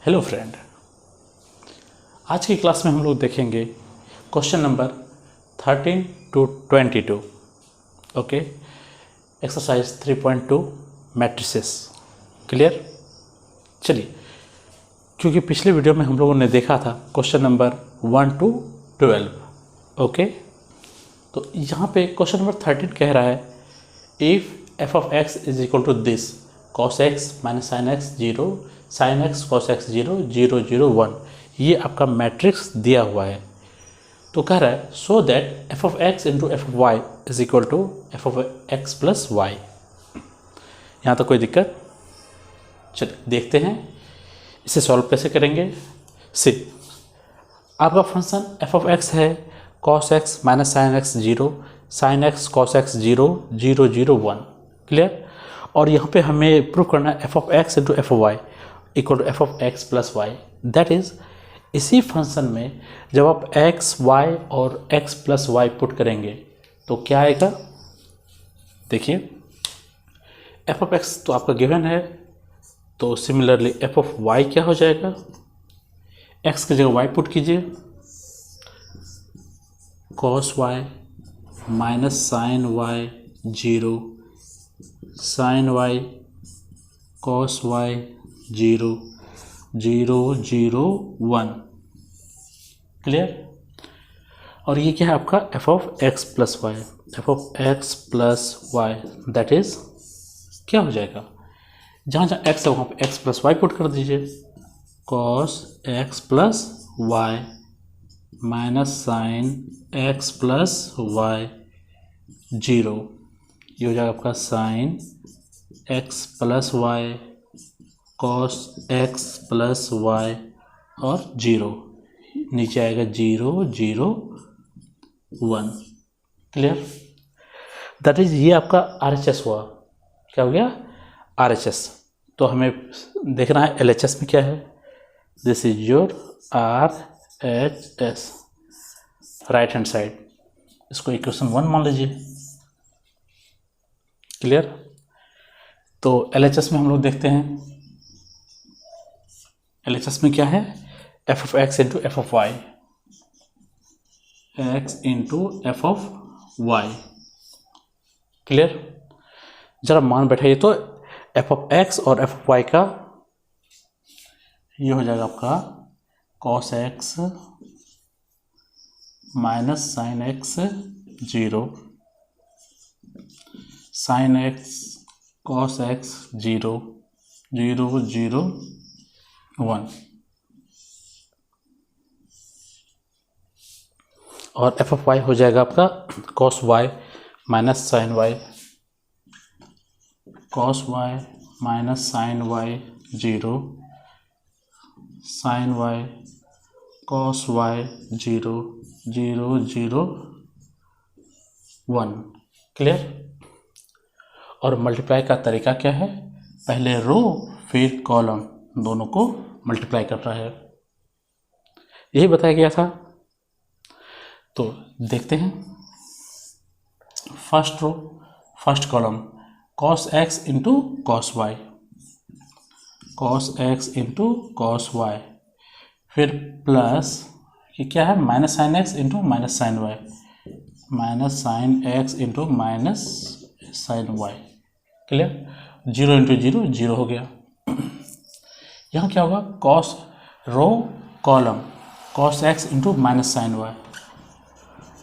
Hello friend, आज की class में हम लोग देखेंगे question number 13 to 22। Okay, exercise 3.2 matrices. Clear? चलिए, क्योंकि पिछले वीडियो में हम लोगों ने देखा था क्वेश्चन नंबर 1 to 12। ओके, तो यहाँ पे क्वेश्चन नंबर 13 कह रहा है if F of X is equal to this cos x minus sine X 0 sine X cos x 0 0 0 1, ये आपका मैट्रिक्स दिया हुआ है। तो कह रहा है so that F of X into F of Y is equal to F of X plus Y. यहाँ तक कोई दिक्कत? चलिए देखते हैं इसे सॉल्व कैसे करेंगे। सी, आपका फंक्शन एफ ऑफ एक्स है cos x minus sine X 0 sine X cos x 0 0 0 1। Clear? और यहाँ पे हमें प्रूव करना है F of X into F of Y equal to F of X plus Y. That is इसी function में जब आप एक्स वाई और एक्स प्लस वाई पुट करेंगे तो क्या आएगा? देखिए, एफ ऑफ एक्स तो आपका गिवन है, तो सिमिलरली एफ ऑफ वाई क्या हो जाएगा? एक्स की जगह वाई पुट कीजिए, cos Y minus sine Y 0 sine Y cos Y 0 0 0 1। Clear? और ये क्या है आपका F of X plus Y, F of X plus Y that is क्या हो जाएगा? जहाँ जहाँ एक्स है वहाँ पे एक्स प्लस वाई पुट कर दीजिए, cos X plus Y minus sine X plus Y 0, ये हो जाएगा आपका sine X plus Y cos X plus Y और 0, नीचे आएगा 0 0 1। क्लियर? दैट इज ये आपका RHS हुआ। क्या हो गया? RHS। तो हमें देखना है LHS में क्या है। This is your RHS, right hand side. इसको इक्वेशन 1 मान लीजिए। क्लियर? तो LHS में हम लोग देखते हैं, LHS में क्या है? F of X into F of Y, X into F of Y. Clear? जरा मान बैठाइए तो एफ ऑफ एक्स और एफ ऑफ वाई का ये हो जाएगा आपका cos X minus sine X 0 sine X cos X 0 0 0 1, और एफ ऑफ वाई हो जाएगा आपका cos Y minus sine Y, cos Y minus sine Y 0 sine Y cos Y 0 0 0 1। Clear? और मल्टीप्लाई का तरीका क्या है? पहले रो फिर कॉलम, दोनों को मल्टीप्लाई करना है, यही बताया गया था। तो देखते हैं, first row first column cos x into cos Y, cos x into cos Y, फिर प्लस ये क्या है minus sine x into minus sine Y, minus sine x into minus sine Y. Clear? 0 into 0 0 हो गया। यहाँ क्या होगा? Cos row column cos x into minus sine Y,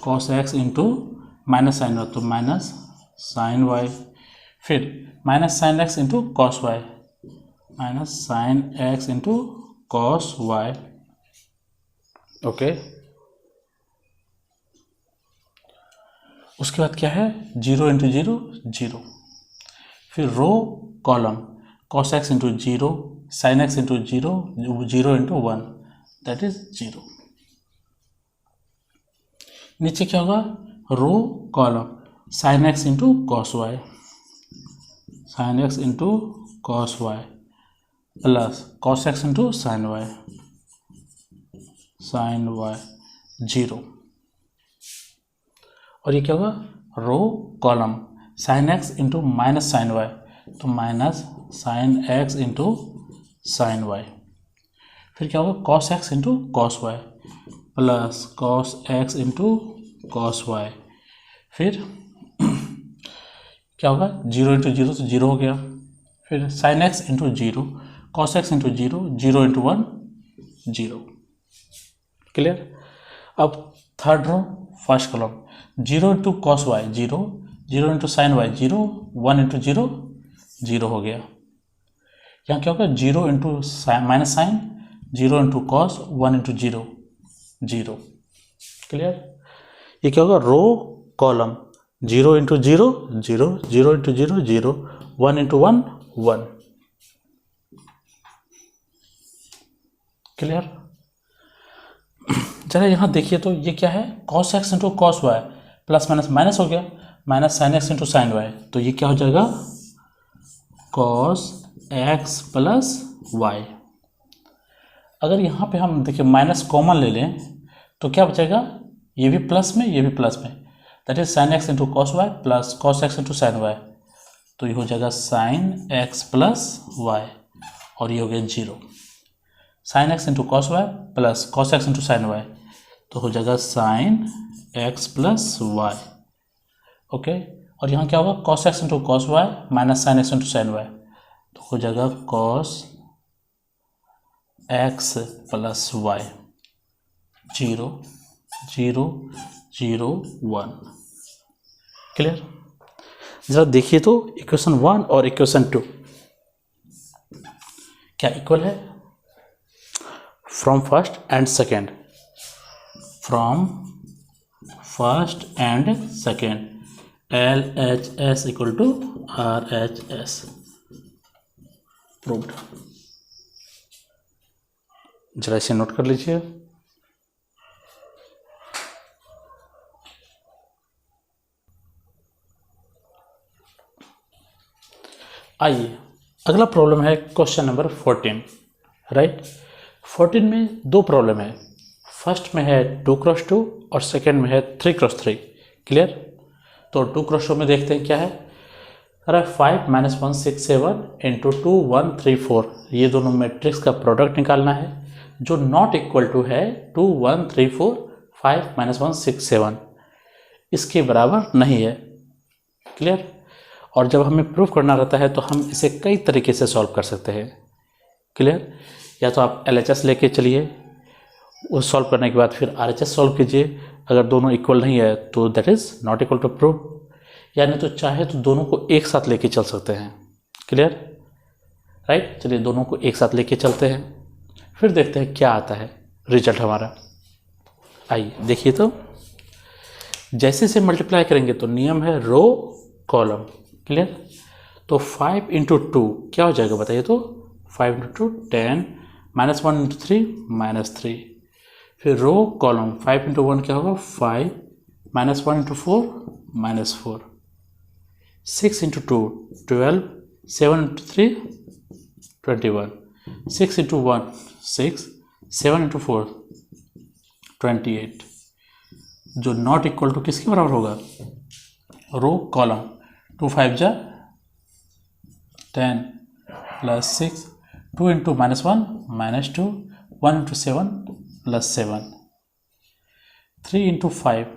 cos x into minus sine Y तो minus sine Y, फिर minus sine x into cos Y, minus sine x into cos Y. Okay, उसके बाद क्या है? 0 into 0 0, फिर row column cos x into 0 sine x into 0 0 into 1 that is 0। नीचे क्या होगा? Row column sine x into cos Y, sine x into cos Y plus cos x into sine Y, sine Y 0। और ये क्या होगा? Row column sine x into minus sine Y तो minus sine x into sine Y, फिर क्या होगा cos x into cos Y plus cos x into cos Y, फिर क्या होगा 0 इंटू जीरो तो 0 हो गया, फिर sine x into zero, cos x into zero, 0 into 1 0। Clear. अब third row first column 0 into cos Y 0, 0 into sine Y 0, 1 into 0 0 हो गया। यहाँ क्या होगा 0 into minus sine, 0 into cos, 1 into 0 0। Clear. ये क्या होगा row column 0 into 0 0, 0 into 0 0, 1 into 1 1। Clear. जरा यहाँ देखिए तो ये क्या है cos x into cos Y plus minus minus हो गया, minus sine x into sine Y, तो ये क्या हो जाएगा कॉस एक्स प्लस वाई। अगर यहाँ पे हम देखिए माइनस कॉमन ले लें तो क्या बचेगा, ये भी प्लस में ये भी प्लस में, that is sine x into cos Y plus cos x into sine Y, तो ये हो जाएगा साइन एक्स प्लस वाई और ये हो गया 0। Sine x into cos Y plus cos x into sine Y, तो हो जाएगा sine X plus Y. Okay, और यहाँ क्या होगा cos x into cos Y minus sine x into sine Y, तो हो जाएगा cos X plus Y 0 0 0 1। Clear. जरा देखिए तो इक्वेशन 1 और इक्वेशन 2 क्या इक्वल है, from first and second, from first and second LHS equal to RHS proved. जरा इसे नोट कर लीजिए। आइए अगला प्रॉब्लम है क्वेश्चन नंबर 14। राइट, 14 में दो प्रॉब्लम है, फर्स्ट में है 2x2 और सेकेंड में है 3x3। क्लियर। तो 2x2 में देखते हैं क्या है, अरे 5 - 1 6 7 इंटू 2 1 3 4, ये दोनों मैट्रिक्स का प्रोडक्ट निकालना है जो नॉट इक्वल टू है 2 1 3 4 5 - 1 6 7, इसके बराबर नहीं है। क्लियर। और जब हमें प्रूफ करना रहता है तो हम इसे कई तरीके से सॉल्व कर सकते हैं। क्लियर। या तो आप LHS लेके चलिए, उस सॉल्व करने के बाद फिर RHS सॉल्व कीजिए, अगर दोनों इक्वल नहीं है तो that is not equal to proof, यानी तो चाहे तो दोनों को एक साथ लेके चल सकते हैं। क्लियर। राइट, चलिए दोनों को एक साथ लेके चलते हैं, फिर देखते हैं क्या आता है रिजल्ट हमारा। आइए देखिए तो जैसे से मल्टीप्लाई करेंगे तो नियम है रो कॉलम। क्लियर। तो 5 इंटू 2 क्या हो जाएगा बताइए तो, 5 इंटू 2 10, -1 इंटू 3 -3, फिर रो कॉलम 5 इंटू 1 क्या होगा 5, -1 into 4 -4, 6 into 2 12, 7 into 3 21, 6 into 1 6, 7 into 4 28, जो नॉट इक्वल टू किसके बराबर होगा, रो कॉलम 2 5 जा 10 plus 6, 2 into -1 -2, 1 into 7 plus 7, 3 into 5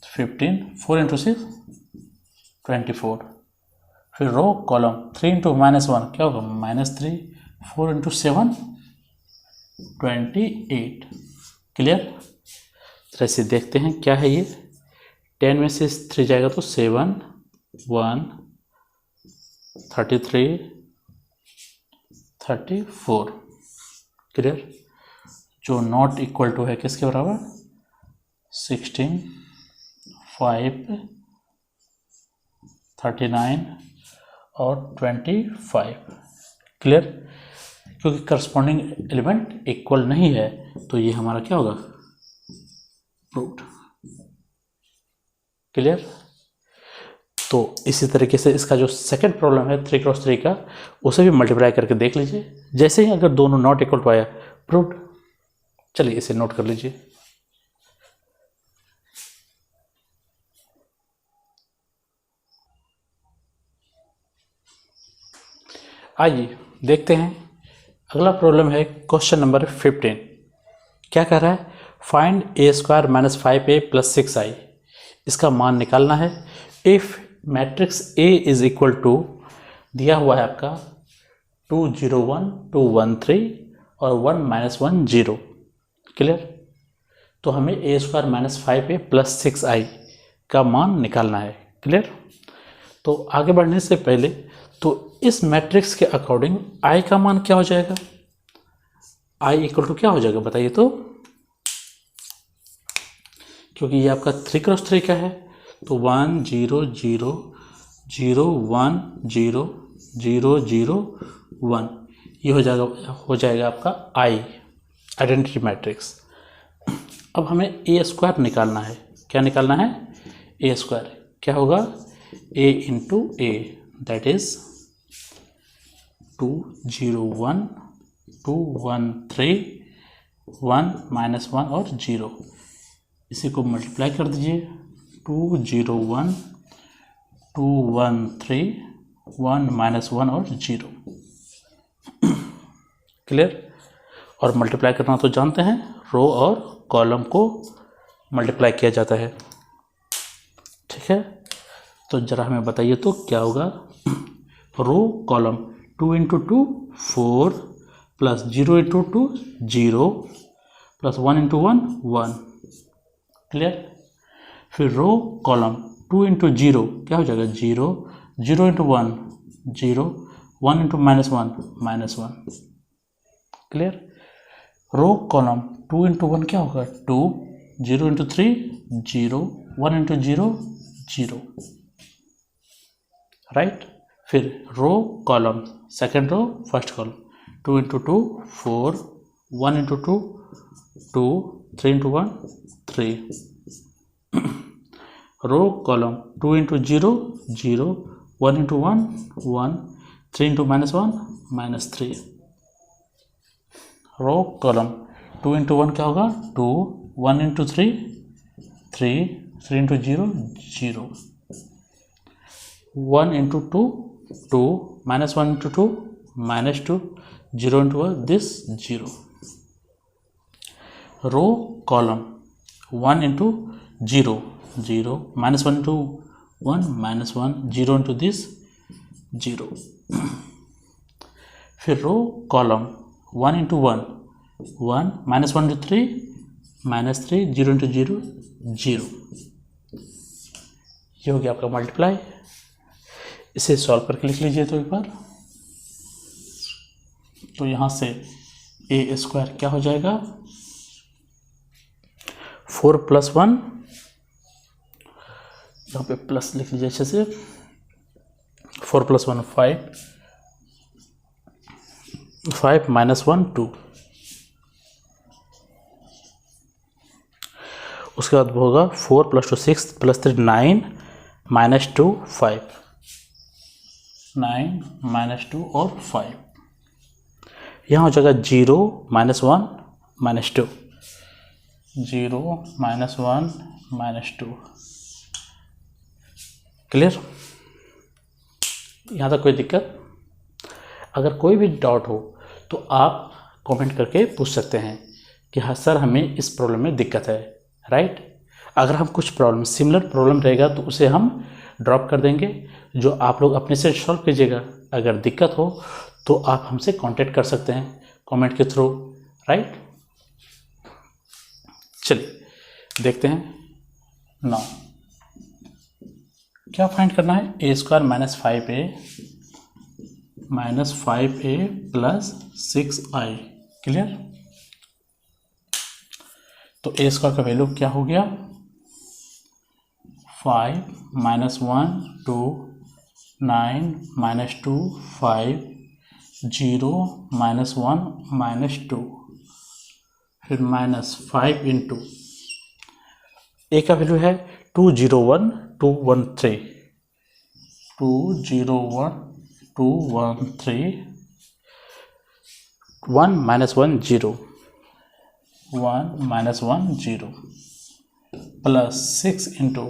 15, 4 into 6 24, फिर रो कॉलम 3 इंटू -1 क्या होगा -3, 4 इंटू 7 28। क्लियर। तरह से देखते हैं क्या है ये, 10 में से 3 जाएगा तो 7 1 33 34। क्लियर। जो नॉट इक्वल टू है किसके बराबर 16 5 39 और 25। क्लियर। क्योंकि करस्पॉन्डिंग एलिमेंट इक्वल नहीं है तो ये हमारा क्या होगा प्रूव्ड। क्लियर। तो इसी तरीके से इसका जो सेकंड प्रॉब्लम है 3x3 का, उसे भी मल्टीप्लाई करके देख लीजिए, जैसे ही अगर दोनों नॉट इक्वल टू आया प्रूव्ड। चलिए इसे नोट कर लीजिए। आइए देखते हैं अगला प्रॉब्लम है क्वेश्चन नंबर 15। क्या कह रहा है? Find A square minus 5a plus 6i। इसका मान निकालना है। If matrix A is equal to, दिया हुआ है आपका 2 0 1 2 1 3 और 1 -1 0। क्लियर? तो हमें ए square minus 5a plus 6i का मान निकालना है। क्लियर? तो आगे बढ़ने से पहले तो इस मैट्रिक्स के अकॉर्डिंग i का मान क्या हो जाएगा? i इक्वल टू क्या हो जाएगा बताइए तो? क्योंकि ये आपका 3x3 का है तो 1 0 0 0 1 0 0 0 1, ये हो जाएगा आपका i आइडेंटिटी मैट्रिक्स। अब हमें ए स्क्वायर निकालना है। क्या निकालना है? ए स्क्वायर क्या होगा? a into A, that is 2 0 1 2 1 3 1 -1 और 0। इसी को मल्टीप्लाई कर दीजिए। 2 0 1 2 1 3 1 -1 और 0। क्लियर? और मल्टीप्लाई करना तो जानते हैं, रो और कॉलम को मल्टीप्लाई किया जाता है। ठीक है, तो जरा हमें बताइए तो क्या होगा? Row column 2 into 2 4 plus 0 into 2 0 plus 1 into 1 1। Clear? फिर रो कॉलम 2 इंटू 0 क्या हो जाएगा? 0 0 into 1 0 1 into -1 -1। Clear? Row column 2 into 1 क्या होगा? 2 0 इंटू 3 0 1 इंटू 0 0। राइट? फिर row column second row first column 2 into 2 4 1 into 2 2 3 into 1 3। Row column 2 into 0 0 1 into 1 1 3 into -1 -3। Row column 2 into 1 क्या होगा? 2 1 into 3 3 3 into 0 0 1 into 2 2 -1 into 2 -2 0 into this 0। Row column 1 into 0 0 -1 into 1 -1 0 into this 0। फिर row column 1 into 1 1 -1 into 3 -3 0 into 0 0। ये हो गया आपका multiply. इसे solve करके लिख लीजिए तो एक बार। तो यहाँ से ए स्क्वायर क्या हो जाएगा? 4 + 1, यहाँ पे प्लस लिख लीजिए अच्छे से। 4 + 1 5 5 -1 2। उसके बाद होगा 4 + 2 6 + 3 9 -2 5 9 -2 और 5। यहाँ हो जाएगा 0 -1 -2 0 -1 -2। क्लियर? यहाँ तक कोई दिक्कत? अगर कोई भी डाउट हो तो आप कमेंट करके पूछ सकते हैं कि हाँ सर हमें इस प्रॉब्लम में दिक्कत है। राइट? अगर हम कुछ प्रॉब्लम सिमिलर प्रॉब्लम रहेगा तो उसे हम ड्रॉप कर देंगे, जो आप लोग अपने से सॉल्व कीजिएगा। अगर दिक्कत हो तो आप हमसे कांटेक्ट कर सकते हैं कमेंट के थ्रू। राइट? चलिए देखते हैं। नाउ क्या फाइंड करना है? A square minus 5a plus 6i। Clear? तो ए स्क्वायर का वैल्यू क्या हो गया? 5 -1 2 9 -2 5 0 -1 -2 फिर -5 इंटू ए का वैल्यू है 201 213 201 213 1 -1 0 1 -1 0 प्लस 6 इंटू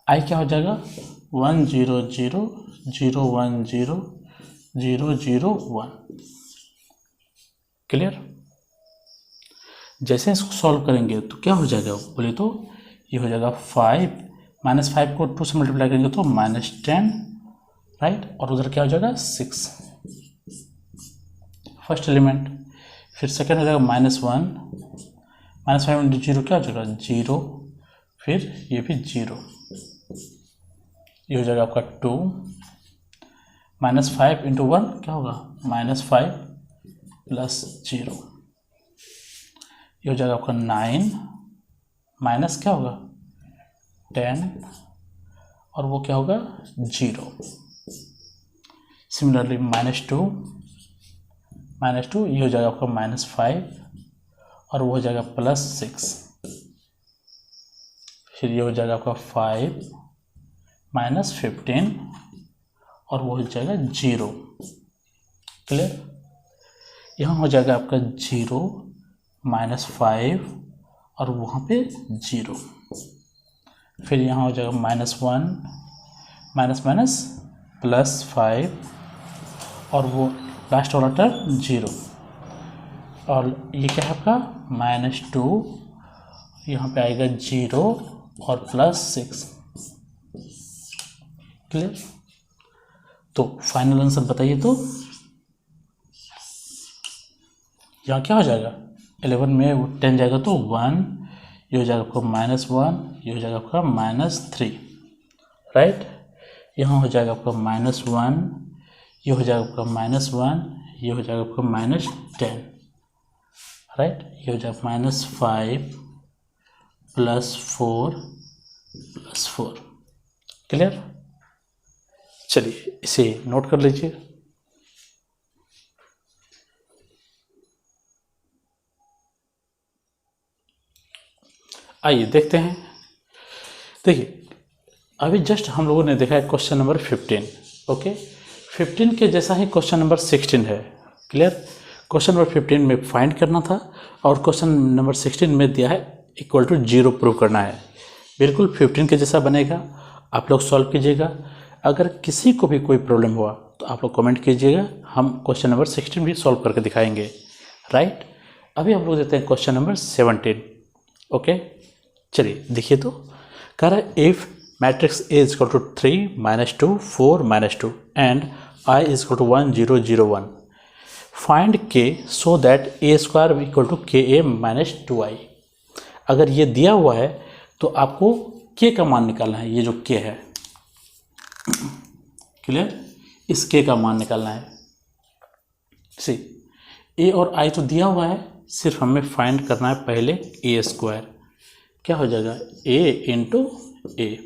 आई क्या हो जाएगा? 1 0 0 0 1 0 0 0 1। क्लियर। जैसे इसको सॉल्व करेंगे तो क्या हो जाएगा बोले तो ये हो जाएगा 5, -5 को 2 से मल्टीप्लाई करेंगे तो -10, राइट। और उधर क्या हो जाएगा 6, फर्स्ट एलिमेंट। फिर सेकेंड हो जाएगा -1, -5 इंटू 0 क्या हो जाएगा 0, फिर ये भी 0, ये हो जाएगा आपका 2, -5 इंटू 1 क्या होगा -5 प्लस 0, ये हो जाएगा आपका 9, माइनस क्या होगा 10, और वो क्या होगा 0। सिमिलरली -2 ये हो जाएगा आपका -5, और वो हो जाएगा +6, फिर ये हो जाएगा आपका 5 -15, और वो हो जाएगा 0। क्लियर। यहाँ हो जाएगा आपका 0 -5 और वहाँ पे 0, फिर यहाँ हो जाएगा -1 माइनस +5 और वो लास्ट वाला टर्म 0, और ये क्या है आपका -2, यहाँ पे आएगा 0 और +6। क्लियर। तो फाइनल आंसर बताइए। तो यहाँ क्या हो जाएगा 11 में 10 जाएगा तो 1, ये हो जाएगा आपका -1, ये हो जाएगा आपका -3, राइट। यहाँ हो जाएगा आपका -1, ये हो जाएगा आपका -1, ये हो जाएगा आपका -10, राइट। ये हो जाएगा -5 +4 +4। क्लियर। चलिए इसे नोट कर लीजिए। आइए देखते हैं। देखिए अभी जस्ट हम लोगों ने देखा है क्वेश्चन नंबर 15। ओके, 15 के जैसा ही क्वेश्चन नंबर 16 है। क्लियर। क्वेश्चन नंबर 15 में फाइंड करना था और क्वेश्चन नंबर 16 में दिया है =0 प्रूव करना है। बिल्कुल 15 के जैसा बनेगा, आप लोग सॉल्व कीजिएगा। अगर किसी को भी कोई प्रॉब्लम हुआ तो आप लोग कमेंट कीजिएगा, हम क्वेश्चन नंबर 16 भी सॉल्व करके दिखाएंगे, राइट। अभी हम लोग देते हैं क्वेश्चन नंबर 17। ओके, चलिए देखिए। तो कह रहा है if matrix A = 3 -2 4 -2 and I = 1 0 0 1 find K so that A² = KA - 2I। अगर ये दिया हुआ है तो आपको K का मान निकालना है। ये जो K है, क्लियर, इस K का मान निकालना है। सी A और I तो दिया हुआ है, सिर्फ हमें फाइंड करना है पहले A²। क्या हो जाएगा A × A,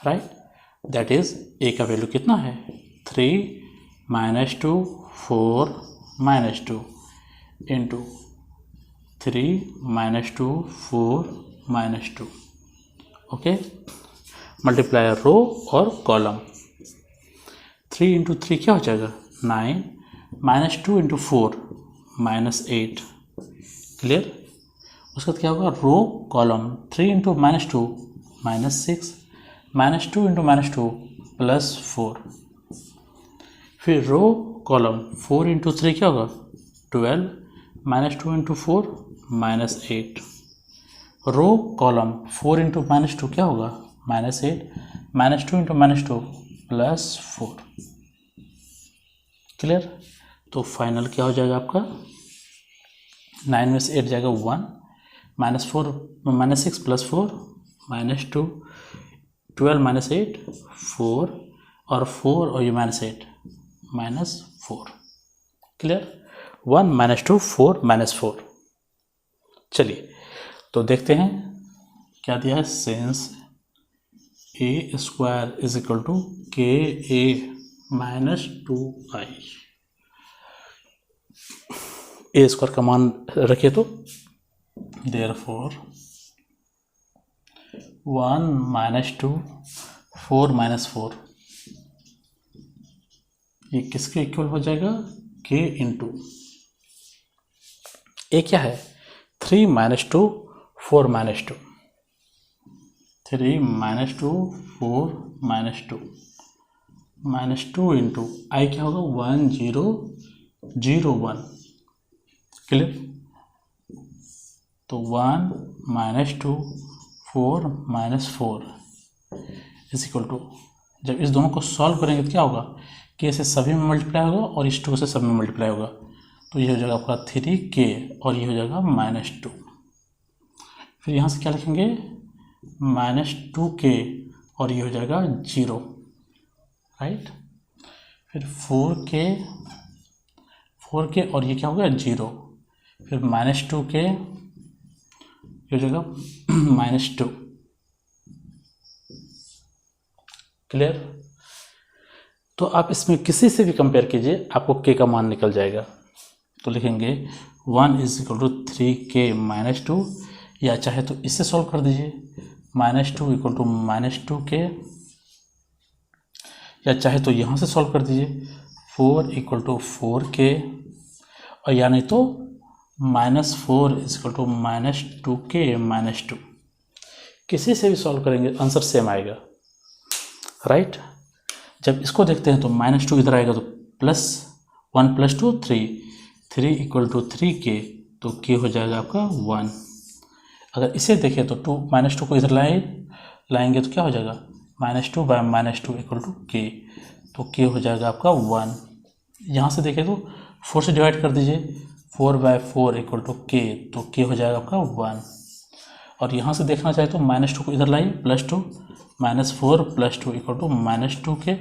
right. That is A का वैल्यू कितना है 3 -2 4 -2 इंटू 3 -2 4 -2। ओके, मल्टीप्लाई रो और कॉलम। 3 × 3 क्या हो जाएगा 9, -2 × 4 -8। क्लियर। उसके बाद क्या होगा रो कॉलम। 3 × -2 -6, -2 × -2 +4। फिर रो कॉलम 4 × 3 क्या होगा 12, -2 × 4 -8। रो कॉलम 4 × -2 क्या होगा -8, -2 × -2 +4। क्लियर। तो फाइनल क्या हो जाएगा आपका 9 में से 8 जाएगा 1, -4 -6 +4 -2 12 -8 4 और 4 और ये -8 -4। क्लियर। 1 -2 4 -4। चलिए तो देखते हैं क्या दिया है। Since A² = KA - 2I। A² का मान रखिए तो therefore 1 -2 4 -4 ये किसके इक्वल हो जाएगा K × A क्या है 3 -2 4 -2 3 -2 4 -2 -2 इंटू I क्या होगा 1 0 0 1 क्लियर। तो 1 - 2 4 - 4 इज इक्वल टू, जब इस दोनों को सॉल्व करेंगे तो क्या होगा, के से सभी में मल्टीप्लाई होगा और इस 2 से सब में मल्टीप्लाई होगा, तो ये हो जाएगा आपका 3k और ये हो जाएगा -2। फिर यहाँ से क्या लिखेंगे, -2k और ये हो जाएगा 0, राइट। फिर 4k और ये क्या होगा 0, फिर -2k ये हो जाएगा -2, क्लियर। तो आप इसमें किसी से भी कंपेयर कीजिए, आपको k का मान निकल जाएगा। तो लिखेंगे 1 = 3k - 2, या चाहे तो इससे सॉल्व कर दीजिए, -2 = -2k, या चाहे तो यहाँ से सॉल्व कर दीजिए 4 = 4k, और या नहीं तो -4 = -2k - 2। किसी से भी सॉल्व करेंगे आंसर सेम आएगा, राइट। जब इसको देखते हैं तो -2 इधर आएगा तो +1 + 2 3 = 3k, तो k हो जाएगा आपका 1। अगर इसे देखें तो -2 को इधर लाएंगे तो क्या हो जाएगा, -2 / -2 = k, तो k हो जाएगा आपका 1। यहाँ से देखें तो 4 से डिवाइड कर दीजिए, 4/4 = k, तो k हो जाएगा आपका 1। और यहाँ से देखना चाहे तो -2 को इधर लाइए, +2 -4 + 2 = -2k,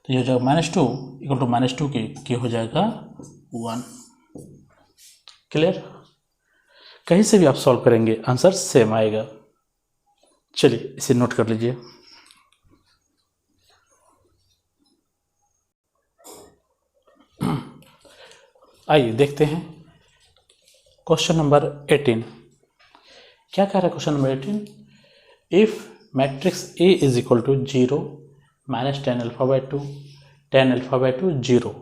तो ये हो जाएगा -2 = -2k, k हो जाएगा 1, क्लियर। कहीं से भी आप सॉल्व करेंगे आंसर सेम आएगा। चलिए इसे नोट कर लीजिए। आइए देखते हैं क्वेश्चन नंबर 18। क्या कह रहा है question number 18, if matrix A = 0 - 10α/2 10α/2 0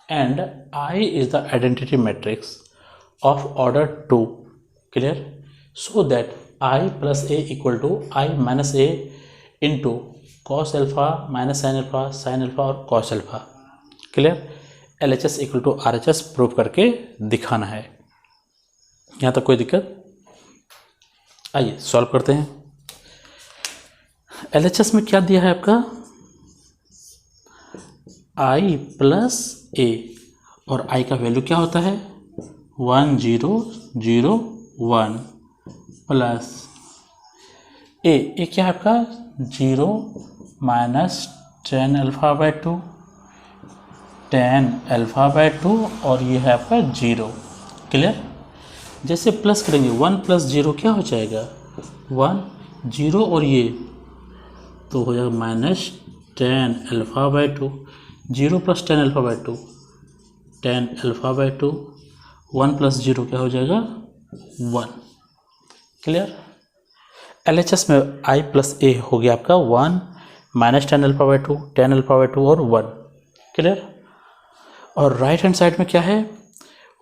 and I is the identity matrix of order 2, clear, so that I + A = I - A into cos alpha - sin alpha sin alpha और cos alpha, clear. LHS = RHS prove करके दिखाना है। यहाँ तक कोई दिक्कत? आइए solve करते हैं। LHS में क्या दिया है आपका, I + A, और I का वैल्यू क्या होता है 1 0 0 1 प्लस ए क्या है आपका 0 - 10α/2 10α/2 और ये है आपका 0, क्लियर। जैसे प्लस करेंगे 1 + 0 क्या हो जाएगा 1 0 और ये तो हो जाएगा -10α/2, 0 + 10α/2 10α/2, 1 + 0 क्या हो जाएगा 1, क्लियर। LHS में I + A हो गया आपका 1 - 10α/2 10α/2 और 1, क्लियर। और राइट हैंड साइड में क्या है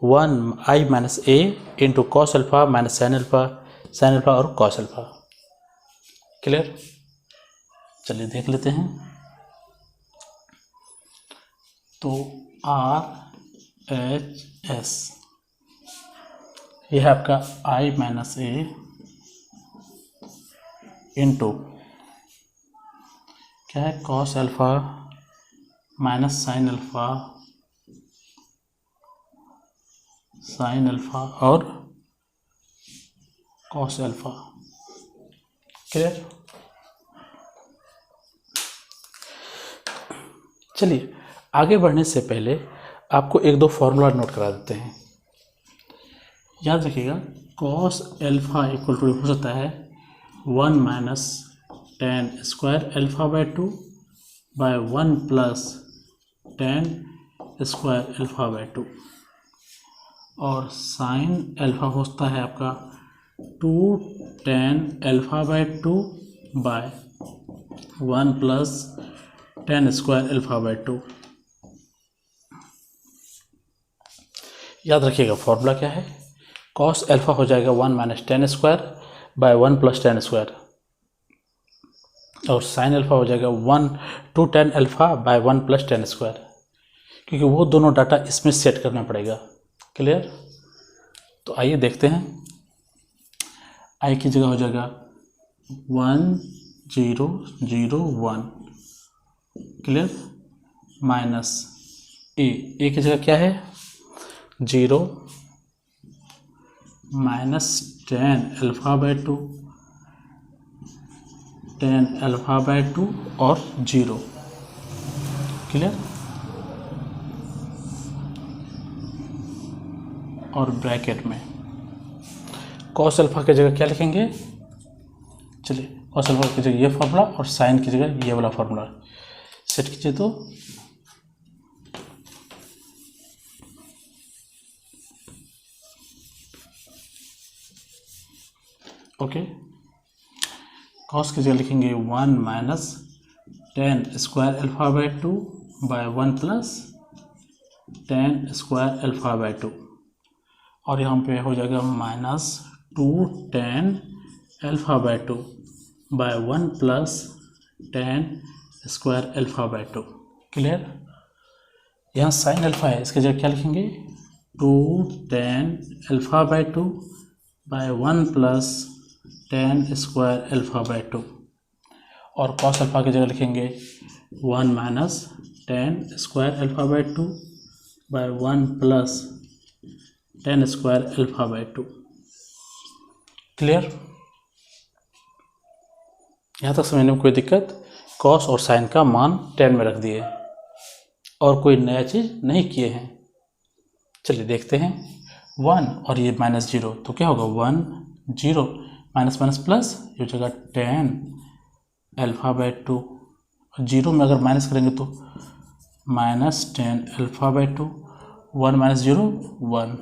1 I - A into cos alpha - sin alpha और cos alpha, क्लियर। चलिए देख लेते हैं। तो RHS यह है आपका I - A इंटू क्या है cos alpha - sin alpha और cos alpha, क्लियर। चलिए आगे बढ़ने से पहले आपको 1-2 फॉर्मूला नोट करा देते हैं। याद रखिएगा cos alpha = हो सकता है 1 - 10 square alpha/2 by 1 + 10 square alpha/2, और sin alpha होता है आपका 2 10 alpha/2 by 1 + 10 square alpha/2। याद रखिएगा फॉर्मूला क्या है, cos alpha हो जाएगा 1 - 10 square by 1 + 10 square, और sin alpha हो जाएगा 2 10 alpha by 1 + 10 square, क्योंकि वो दोनों डाटा इसमें सेट करना पड़ेगा, क्लियर। तो आइए देखते हैं। आई की जगह हो जाएगा 1 0 0 1, क्लियर, माइनस ए की जगह क्या है 0 minus 10 alpha by 2, 10 alpha by 2 और 0, क्लियर, और ब्रैकेट में कॉस अल्फा की जगह क्या लिखेंगे, चलिए कॉस अल्फा की जगह ये फार्मूला और साइन की जगह ये वाला फार्मूला सेट कीजिए। तो ओके, कॉस की जगह लिखेंगे 1 minus 10 square alpha by 2 by 1 plus 10 square alpha by 2, और यहाँ पे हो जाएगा minus 2 10 alpha by 2 by 1 plus 10 square alpha by 2, clear. यहाँ साइन अल्फा है, इसकी जगह क्या लिखेंगे 2 10 alpha by 2 by 1 plus 10 square alpha by 2, और कॉस अल्फा की जगह लिखेंगे 1 minus 10 square alpha by 2 by 1 plus 10 square alpha by 2, clear. यहाँ तक समझने में कोई दिक्कत, कॉस और साइन का मान 10 में रख दिए और कोई नया चीज़ नहीं किए हैं। चलिए देखते हैं, 1 और ये माइनस 0, तो क्या होगा 1 0 माइनस माइनस प्लस, ये हो जाएगा 10 अल्फा बाय 2, 0 में अगर माइनस करेंगे तो minus 10 alpha by 2, 1 minus 0 1,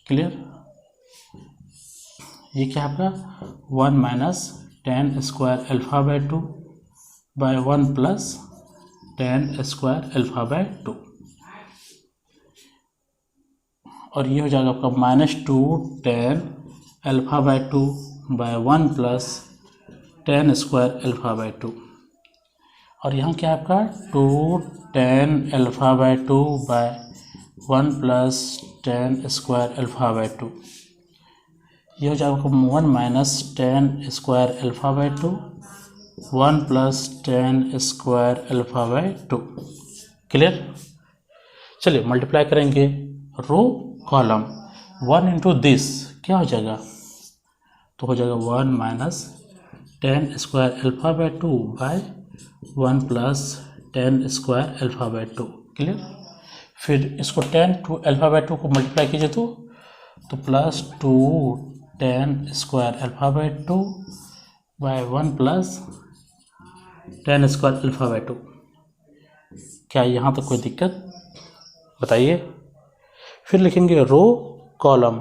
clear. ये क्या है आपका 1 minus 10 square alpha by 2 by 1 plus 10 square alpha by 2, और ये हो जाएगा आपका minus 2 10 alpha by 2 by 1 plus 10 square alpha by 2, और यहाँ क्या है आपका 2 10 alpha by 2 by 1 plus 10 square alpha by 2, ये हो जाएगा 1 minus 10 square alpha by 2 1 plus 10 square alpha by 2, clear. चलिए मल्टीप्लाई करेंगे रो कॉलम 1 इंटू दिस, क्या हो जाएगा, तो हो जाएगा 1 minus 10 square alpha by 2 by 1 plus 10 square alpha by 2, clear. फिर इसको 10 टू अल्फा बाय 2 को मल्टीप्लाई कीजिए तो plus 2 10 square alpha by 2 by 1 plus 10 square alpha by 2। क्या यहाँ तक कोई दिक्कत बताइए। फिर लिखेंगे रो कॉलम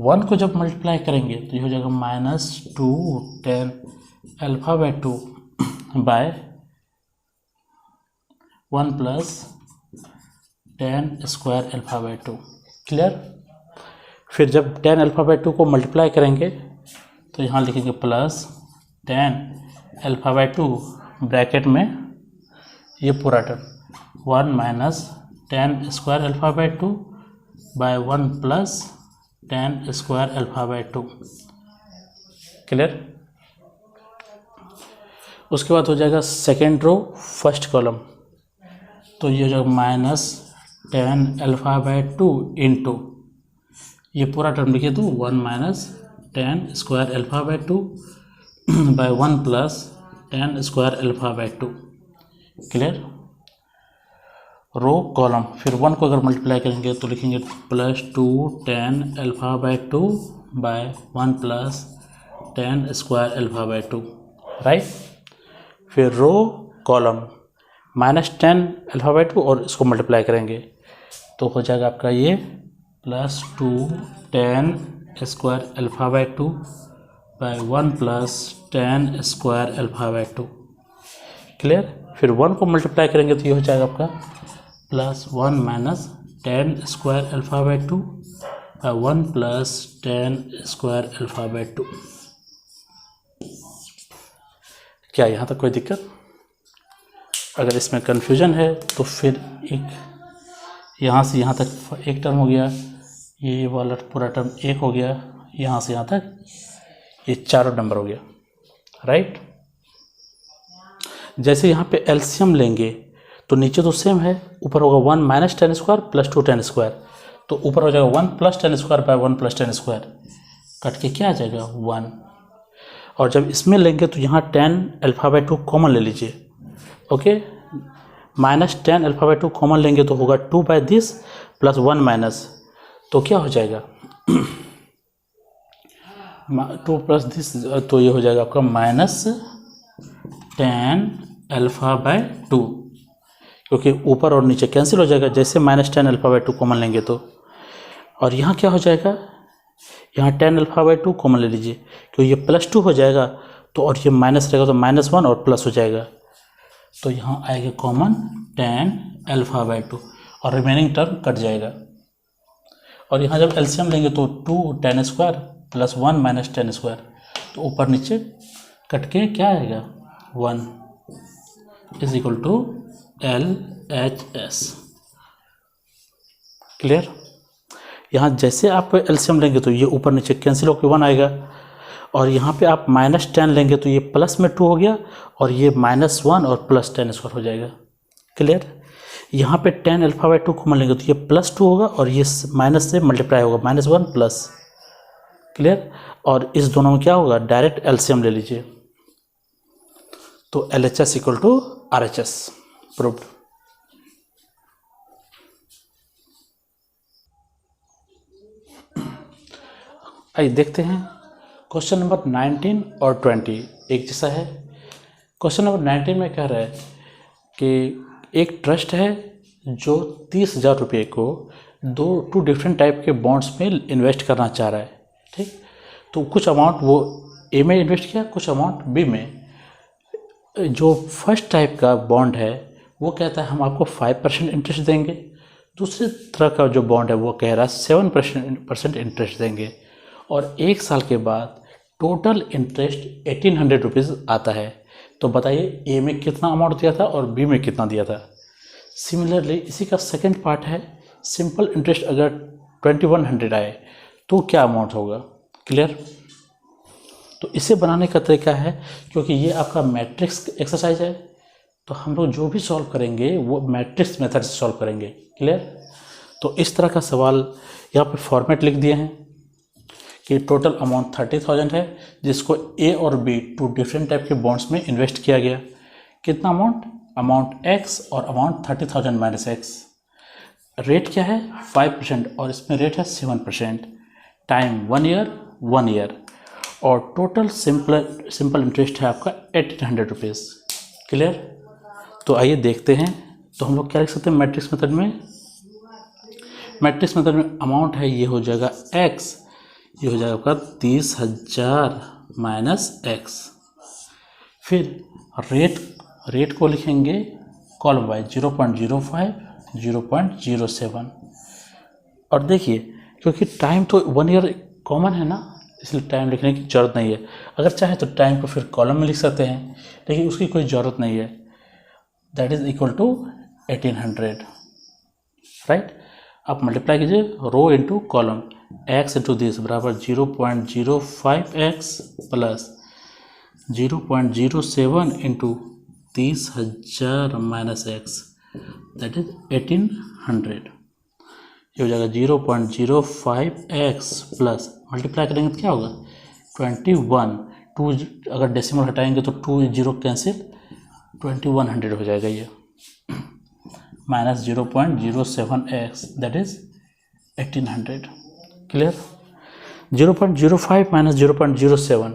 1 को जब मल्टीप्लाई करेंगे तो ये हो जाएगा minus 2 10 alpha by 2 by 1 plus 10 square alpha by 2, clear. फिर जब 10 अल्फा बाय 2 को मल्टीप्लाई करेंगे तो यहाँ लिखेंगे प्लस 10 अल्फा बाय 2 ब्रैकेट में ये पूरा term 1 minus 10 square alpha by 2 by 1 plus 10 square alpha by 2, clear. उसके बाद हो जाएगा सेकेंड रो फर्स्ट कॉलम, तो ये हो जाएगा माइनस 10 अल्फा बाय 2 इंटू ये पूरा टर्म लिखिए तो 1 minus 10 square alpha by 2 by 1 plus 10 square alpha by 2, clear. Row column फिर 1 को अगर मल्टीप्लाई करेंगे तो लिखेंगे plus 2 10 alpha by 2 by 1 plus 10 square alpha by 2, right. फिर row column minus 10 alpha by 2 और इसको मल्टीप्लाई करेंगे तो हो जाएगा आपका ये plus 2 10 square alpha by 2 by 1 plus 10 square alpha by 2, clear. फिर 1 को मल्टीप्लाई करेंगे तो ये हो जाएगा आपका plus 1 minus 10 square alpha by 2 by 1 plus 10 square alpha by 2। क्या यहाँ तक कोई दिक्कत? अगर इसमें कन्फ्यूजन है तो फिर एक यहाँ से यहाँ तक एक टर्म हो गया, ये वाला पूरा टर्म 1 हो गया, यहाँ से यहाँ तक ये चारों नंबर हो गया, राइट। जैसे यहाँ पे एलसीएम लेंगे तो नीचे तो सेम है, ऊपर होगा 1 minus ten square plus 2 ten square, तो ऊपर हो जाएगा 1 plus ten square by 1 plus ten square, cut के क्या आ जाएगा 1। और जब इसमें लेंगे तो यहाँ 10 अल्फा बाय 2 कॉमन ले लीजिए, okay. Minus 10 alpha by 2 common लेंगे तो होगा 2 बाय दिस प्लस 1 माइनस, तो क्या हो जाएगा 2 प्लस दिस, तो ये हो जाएगा आपका माइनस 10 अल्फा बाय 2, क्योंकि ऊपर और नीचे कैंसिल हो जाएगा जैसे माइनस 10 अल्फा बाय 2 कॉमन लेंगे तो। और यहाँ क्या हो जाएगा, यहाँ 10 अल्फा बाय 2 कॉमन ले लीजिए, क्योंकि ये प्लस 2 हो जाएगा तो, और ये माइनस रहेगा तो माइनस 1 और प्लस हो जाएगा, तो यहाँ आएगा कॉमन 10 अल्फा बाय 2 और रिमेनिंग टर्म कट जाएगा। और यहाँ जब एलसीएम लेंगे तो 2 10 स्क्वायर प्लस 1 माइनस 10 स्क्वायर, तो ऊपर नीचे कट के क्या आएगा 1 is equal to LHS। Clear. यहाँ जैसे आप एलसीएम लेंगे तो ये ऊपर नीचे कैंसिल होकर 1 आएगा, और यहाँ पे आप माइनस 10 लेंगे तो ये प्लस में 2 हो गया, और ये माइनस 1 और प्लस 10 स्क्वायर हो जाएगा। क्लियर। यहाँ पे 10 अल्फा बाय 2 कॉमन लेंगे तो ये प्लस 2 होगा, और ये माइनस से मल्टीप्लाई होगा माइनस 1 प्लस। क्लियर। और इस दोनों में क्या होगा, डायरेक्ट एलसीएम ले लीजिए, तो LHS equal to RHS proved. आइए देखते हैं क्वेश्चन नंबर 19 और 20 एक जैसा है। क्वेश्चन नंबर 19 में कह रहा है कि एक ट्रस्ट है जो 30,000 रुपये को टू डिफरेंट टाइप के बॉन्ड्स में इन्वेस्ट करना चाह रहा है, ठीक। तो कुछ अमाउंट वो ए में इन्वेस्ट किया, कुछ अमाउंट बी में। जो फर्स्ट टाइप का बॉन्ड है वो कहता है हम आपको 5% इंटरेस्ट देंगे, दूसरी तरह का जो बॉन्ड है वो कह रहा है 7% इंटरेस्ट देंगे, और 1 साल के बाद टोटल इंटरेस्ट 1800 रुपीज़ आता है। तो बताइए ए में कितना अमाउंट दिया था और बी में कितना दिया था। सिमिलरली इसी का सेकंड पार्ट है, सिंपल इंटरेस्ट अगर 2100 आए तो क्या अमाउंट होगा। क्लियर। तो इसे बनाने का तरीका है, क्योंकि ये आपका मैट्रिक्स एक्सरसाइज है, तो हम लोग जो भी सॉल्व करेंगे वो मैट्रिक्स मेथड से सॉल्व करेंगे। क्लियर। तो इस तरह का सवाल यहाँ पे फॉर्मेट लिख दिए हैं कि टोटल अमाउंट 30,000 है, जिसको ए और बी टू डिफरेंट टाइप के बॉन्ड्स में इन्वेस्ट किया गया। कितना अमाउंट x और अमाउंट 30,000 माइनस x। रेट क्या है 5% और इसमें रेट है 7%। टाइम 1 ईयर और टोटल सिंपल इंटरेस्ट है आपका 1800 रुपीज़। क्लियर। तो आइए देखते हैं। तो हम लोग क्या लिख सकते हैं मैट्रिक्स मेथड में। मैट्रिक्स मेथड में अमाउंट है ये हो जाएगा x, ये हो जाएगा आपका 30,000 माइनस x। फिर रेट को लिखेंगे कॉलम वाइज 0.05 0.07। और देखिए क्योंकि टाइम तो 1 ईयर कॉमन है ना, इसलिए टाइम लिखने की ज़रूरत नहीं है। अगर चाहे तो टाइम को फिर कॉलम में लिख सकते हैं, लेकिन उसकी कोई ज़रूरत नहीं है। That is equal to 1800, right. आप मल्टीप्लाई कीजिए row into column, x into this बराबर 0.05x plus 0.07 into 30,000 minus x, that is 1800। ये हो जाएगा 0.05x प्लस मल्टीप्लाई करेंगे तो क्या होगा 21, 2 अगर डेसिमल हटाएंगे तो 2 0 कैंसिल, 2100 हो जाएगा ये, minus 0.07x that is 1800। Clear. 0.05 minus 0.07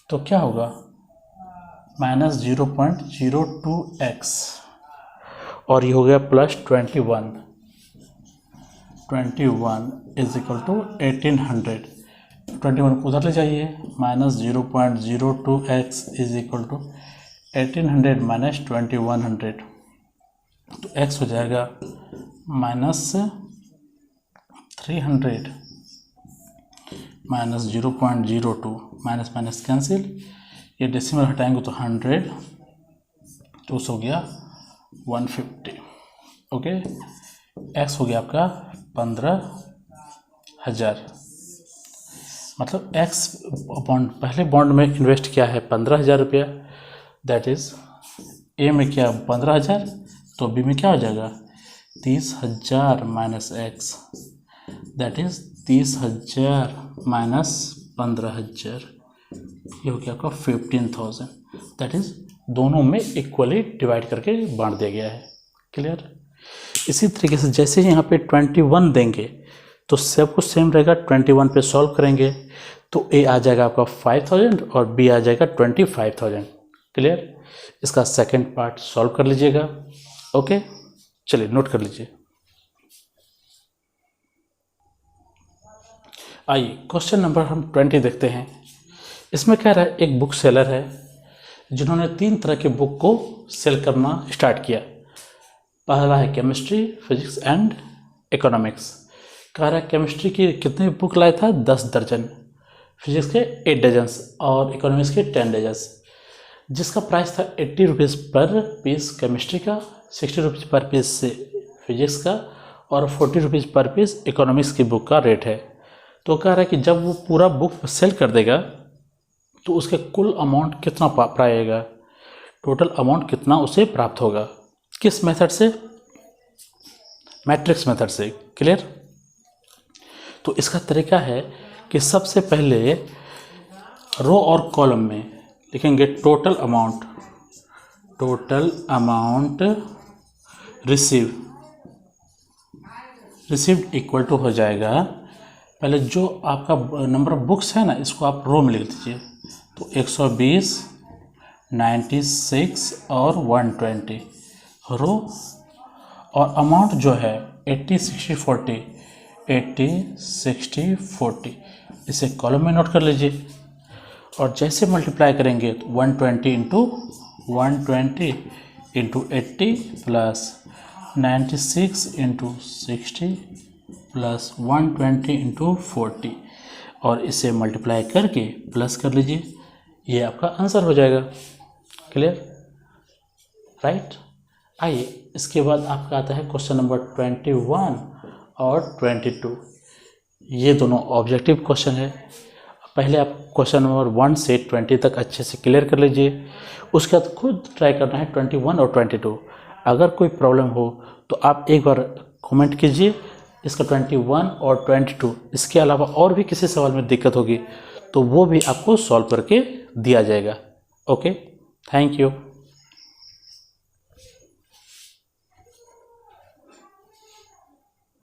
तो क्या होगा माइनस 0.02x, और ये हो गया प्लस 21 इज इक्वल टू 1800। 21 उधर ले जाइए, minus 0.02x is equal to 1800 minus 2100, तो x हो जाएगा minus 300 minus 0.02, minus minus cancel, ये डेसिमल हटाएंगे तो 100, तो हो गया 150। ओके, x हो गया आपका 15 15,000, मतलब एक्स बॉन्ड, पहले बॉन्ड में इन्वेस्ट किया है 15,000 रुपया, दैट इज़ ए में क्या 15,000, तो बी में क्या हो जाएगा 30,000 minus x, that is 30,000 minus 15,000, ये हो गया आपका 15,000, दैट इज़ दोनों में इक्वली डिवाइड करके बांट दिया गया है। क्लियर। इसी तरीके से जैसे यहाँ पे 21 देंगे तो सब कुछ सेम रहेगा, 21 पे सॉल्व करेंगे तो ए आ जाएगा आपका 5,000 और बी आ जाएगा 25,000। क्लियर। इसका सेकंड पार्ट सॉल्व कर लीजिएगा। ओके, चलिए नोट कर लीजिए। आइए क्वेश्चन नंबर हम 20 देखते हैं। इसमें कह रहा है एक बुक सेलर है जिन्होंने 3 तरह के बुक को सेल करना स्टार्ट किया। पहला है केमिस्ट्री, फिजिक्स एंड इकोनॉमिक्स। कह रहा है केमिस्ट्री की कितने बुक लाया था 10 दर्जन, फिजिक्स के 8 डजन्स और इकोनॉमिक्स के 10 डजन्स, जिसका प्राइस था 80 रुपीज़ पर पीस केमिस्ट्री का, 60 रुपीज़ पर पीस फिजिक्स का और 40 रुपीज़ पर पीस इकोनॉमिक्स की बुक का रेट है। तो कह रहा है कि जब वो पूरा बुक सेल कर देगा तो उसके कुल अमाउंट कितना पाएगा, टोटल अमाउंट कितना उसे प्राप्त होगा। किस मेथड से? मैट्रिक्स मेथड से। क्लियर। तो इसका तरीका है कि सबसे पहले रो और कॉलम में लिखेंगे total amount received equal to हो जाएगा, पहले जो आपका नंबर ऑफ बुक्स है ना इसको आप रो में लिख दीजिए, तो 120, 96 और 120 रो, और अमाउंट जो है 80, 60, 40, 80, 60, 40 इसे कॉलम में नोट कर लीजिए। और जैसे मल्टीप्लाई करेंगे तो 120 into 80 plus 96 into 60 plus 120 into 40 और इसे मल्टीप्लाई करके प्लस कर लीजिए, ये आपका आंसर हो जाएगा। Clear, right. आइए इसके बाद आपका आता है क्वेश्चन नंबर 21 और 22। ये दोनों ऑब्जेक्टिव क्वेश्चन है। पहले आप क्वेश्चन नंबर 1 से 20 तक अच्छे से क्लियर कर लीजिए, उसके बाद खुद ट्राई करना है 21 और 22। अगर कोई प्रॉब्लम हो तो आप एक बार कमेंट कीजिए इसका 21 और 22। इसके अलावा और भी किसी सवाल में दिक्कत होगी तो वो भी आपको सॉल्व करके दिया जाएगा। Okay, thank you.